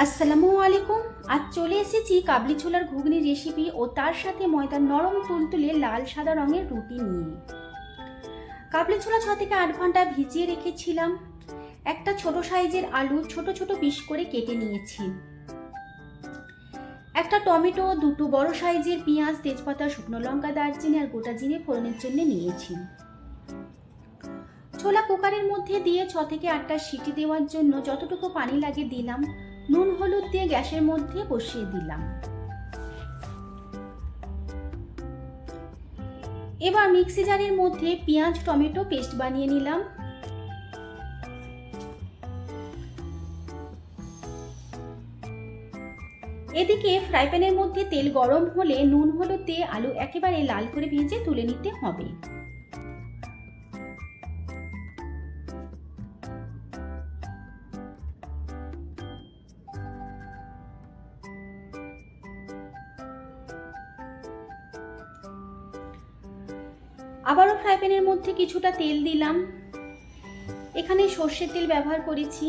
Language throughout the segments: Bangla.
আসসালামু আলাইকুম। আজ চলে এসেছি কাবলি ছোলার ঘুগনি রেসিপি ও তার সাথে ময়দার নরম তুলতুলে লাল সাদা রঙের রুটি নিয়ে। কাবলি ছোলা 6 থেকে 8 ঘন্টা ভিজিয়ে রেখেছিলাম। একটা ছোট সাইজের আলু ছোট ছোট পিস করে কেটে নিয়েছি। একটা টমেটো, দুটো বড় সাইজের পেঁয়াজ, তেজপাতা, শুকনো লঙ্কা, দারচিনি আর গোটা জিরে ফোড়নের জন্য নিয়েছি। ছোলা কুকারের মধ্যে দিয়ে 6 থেকে 8টা সিটি দেওয়ার জন্য যতটুকু পানি লাগে দিলাম। নুন হলুদ দিয়ে গ্যাসের মধ্যে বসিয়ে দিলাম। এবার মিক্সি জারের মধ্যে পেঁয়াজ টমেটো পেস্ট বানিয়ে নিলাম। এদিকে ফ্রাই প্যানের মধ্যে তেল গরম হলে নুন হলুদ দিয়ে আলু একেবারে লাল করে ভেজে তুলে নিতে হবে। আবারও ফ্রাই প্যানের মধ্যে কিছুটা তেল দিলাম। এখানে সর্ষের তেল ব্যবহার করেছি।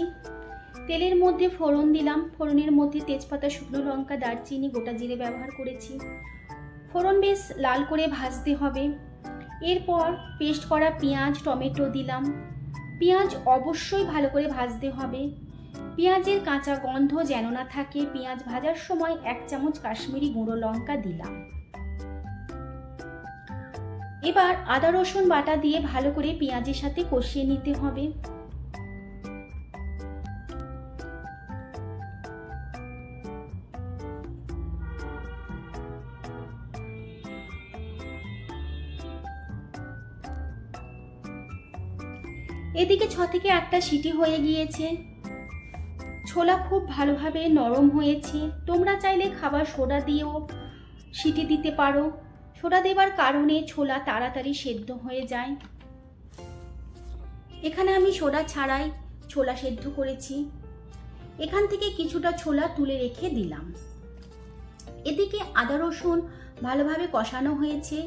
তেলের মধ্যে ফোড়ন দিলাম। ফোড়নের মধ্যে তেজপাতা, শুকনো লঙ্কা, দারচিনি, গোটা জিরে ব্যবহার করেছি। ফোড়ন বেশ লাল করে ভাজতে হবে। এরপর পেস্ট করা পেঁয়াজ টমেটো দিলাম। পেঁয়াজ অবশ্যই ভালো করে ভাজতে হবে। পেঁয়াজের কাঁচা গন্ধ যেন না থাকে। পেঁয়াজ ভাজার সময় 1 চামচ কাশ্মীরি গুঁড়ো লঙ্কা দিলাম। এবার আদা রসুন বাটা দিয়ে ভালো করে পেঁয়াজের সাথে কষিয়ে নিতে হবে। এদিকে 6 থেকে 8টা সিটি হয়ে গিয়েছে। ছোলা খুব ভালোভাবে নরম হয়েছে। তোমরা চাইলে খাবার সোডা দিয়েও সিটি দিতে পারো। সোডা দেবার কারণে ছোলা তাড়াতাড়ি সেদ্ধ হয়ে যায়। এখানে আমি সোডা ছাড়াই ছোলা সেদ্ধ করেছি। এখান থেকে কিছুটা ছোলা তুলে রেখে দিলাম। এদিকে আদা রসুন ভালোভাবে কষানো হয়েছে।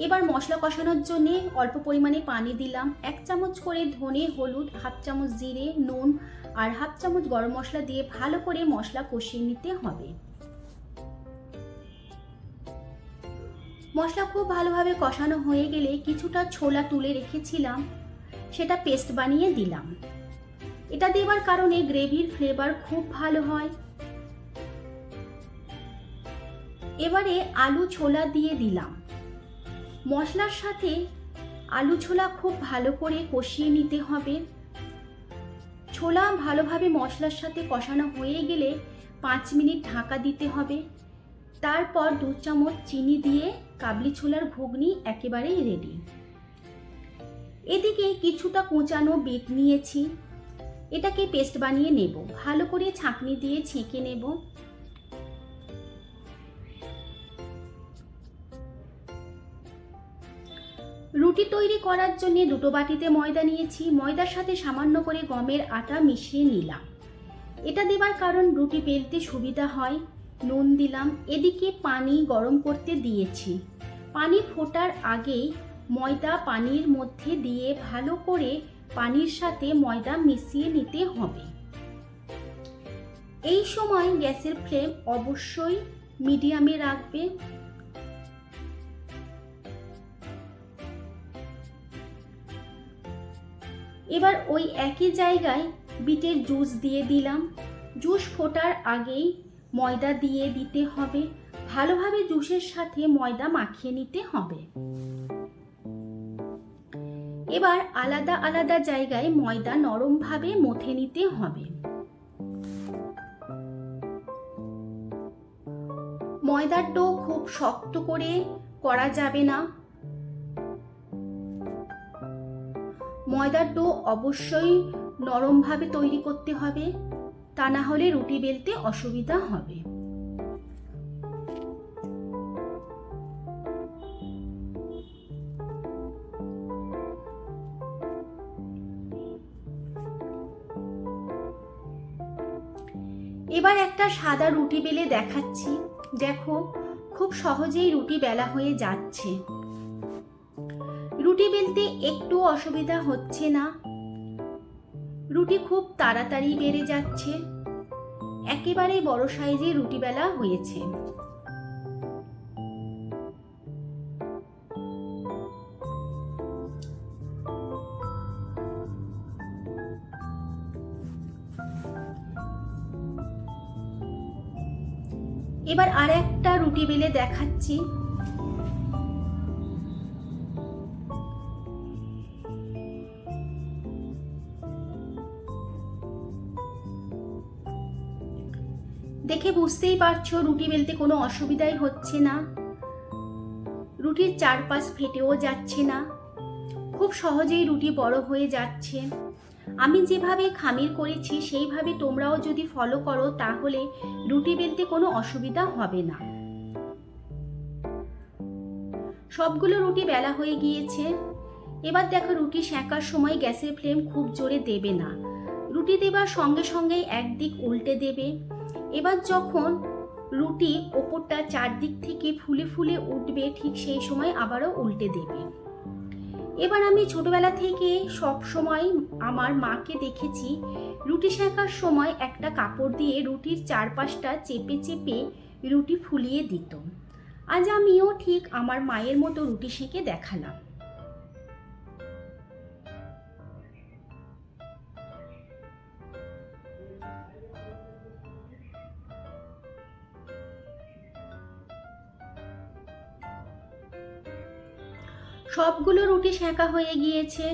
এবার মশলা কষানোর জন্য অল্প পরিমাণে পানি দিলাম। 1 চামচ করে ধনে, হলুদ, 1/2 চামচ জিরে, নুন আর 1/2 চামচ গরম মশলা দিয়ে ভালো করে মশলা কষিয়ে নিতে হবে। মশলা খুব ভালোভাবে কষানো হয়ে গেলে কিছুটা ছোলা তুলে রেখেছিলাম সেটা পেস্ট বানিয়ে দিলাম। এটা দেওয়ার কারণে গ্রেভির ফ্লেভার খুব ভালো হয়। এবারে আলু ছোলা দিয়ে দিলাম। মশলার সাথে আলু ছোলা খুব ভালো করে কষিয়ে নিতে হবে। ছোলা ভালোভাবে মশলার সাথে কষানো হয়ে গেলে 5 মিনিট ঢাকা দিতে হবে। তারপর 2 চামচ চিনি দিয়ে কাবলি ছোলার ঘুগনি একেবারেই রেডি। এদিকে কিছুটা কুচানো বিট নিয়েছি। এটাকে পেস্ট বানিয়ে নেব। ভালো করে ছাঁকনি দিয়ে ছেঁকে নেব। রুটি তৈরি করার জন্য 2টো বাটিতে ময়দা নিয়েছি। ময়দার সাথে সামান্য করে গমের আটা মিশিয়ে নিলাম। এটা দেবার কারণ রুটি বেলতে সুবিধা হয়। নুন দিলাম। এদিকে পানি গরম করতে দিয়েছি। পানি ফোটার আগেই ময়দা পানির মধ্যে দিয়ে ভালো করে পানির সাথে ময়দা মিশিয়ে নিতে হবে। এই সময় গ্যাসের ফ্লেম অবশ্যই মিডিয়ামে রাখবে। এবার ওই একই জায়গায় বিটের জুস দিয়ে দিলাম। জুস ফোটার আগেই ময়দা দিয়ে দিতে হবে। ভালোভাবে জুসের সাথে ময়দা মাখিয়ে নিতে হবে। এবার আলাদা আলাদা জায়গায় ময়দা নরমভাবে মথে নিতে হবে। ময়দার ডো খুব শক্ত করে করা যাবে না। ময়দার ডো অবশ্যই নরমভাবে তৈরি করতে হবে, তা না হলে রুটি বেলতে অসুবিধা হবে। এবার একটা সাদা রুটি বেলে দেখাচ্ছি। দেখো, খুব সহজেই রুটি বেলা হয়ে যাচ্ছে। রুটি বেলতে একটু অসুবিধা হচ্ছে না। রুটি খুব তাড়াতাড়ি বেড়ে যাচ্ছে। একেবারে বড় সাইজের রুটি বেলা হয়েছে। এবার আর একটা রুটি বেলে দেখাচ্ছি। দেখে বুঝতেই পারছো রুটি বেলতে কোনো অসুবিধাই হচ্ছে না, রুটির চারপাশ ফেটেও যাচ্ছে না, খুব সহজেই রুটি বড় হয়ে যাচ্ছে। আমি যেভাবে খামির করেছি সেইভাবে তোমরাও যদি ফলো করো তাহলে রুটি বেলতে কোনো অসুবিধা হবে না। সবগুলো রুটি বেলা হয়ে গিয়েছে। এবার দেখো রুটি সেঁকার সময় গ্যাসের ফ্লেম খুব জোরে দেবে না, রুটি দেবার সঙ্গে সঙ্গেই একদিক উল্টে দেবে। এবার যখন রুটি ওপরটা চারদিক থেকে ফুলে ফুলে উঠবে ঠিক সেই সময় আবারও উল্টে দেবে। এবার আমি ছোটবেলা থেকে সব সময় আমার মাকে দেখেছি রুটি সেঁকার সময় একটা কাপড় দিয়ে রুটির চারপাশটা চেপে চেপে রুটি ফুলিয়ে দিত। আজ আমিও ঠিক আমার মায়ের মতো রুটি সেঁকে দেখালাম। সবগুলো রুটি সেঁকা হয়ে গিয়েছে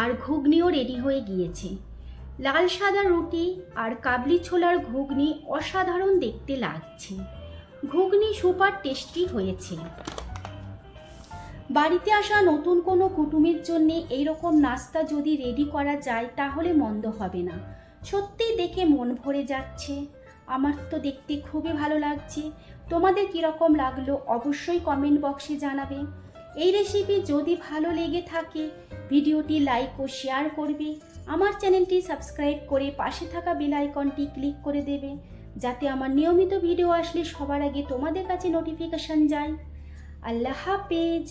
আর ঘুগনিও রেডি হয়ে গিয়েছে। লাল সাদা রুটি আর কাবলি ছোলার ঘুগনি অসাধারণ দেখতে লাগছে। ঘুগনি সুপার টেস্টি হয়েছে। বাড়িতে আসা নতুন কোনো কুটুমের জন্য এইরকম নাস্তা যদি রেডি করা যায় তাহলে মন্দ হবে না। সত্যি দেখে মন ভরে যাচ্ছে। আমার তো দেখতে খুবই ভালো লাগছে। তোমাদের কীরকম লাগলো অবশ্যই কমেন্ট বক্সে জানাবে। এই রেসিপি যদি ভালো লেগে থাকে ভিডিওটি লাইক ও শেয়ার করবে। আমার চ্যানেলটি সাবস্ক্রাইব করে পাশে থাকা বেল আইকনটি ক্লিক করে দেবে যাতে আমার নিয়মিত ভিডিও আসলে সবার আগে তোমাদের কাছে নোটিফিকেশন যায়। আল্লাহ হাফেজ।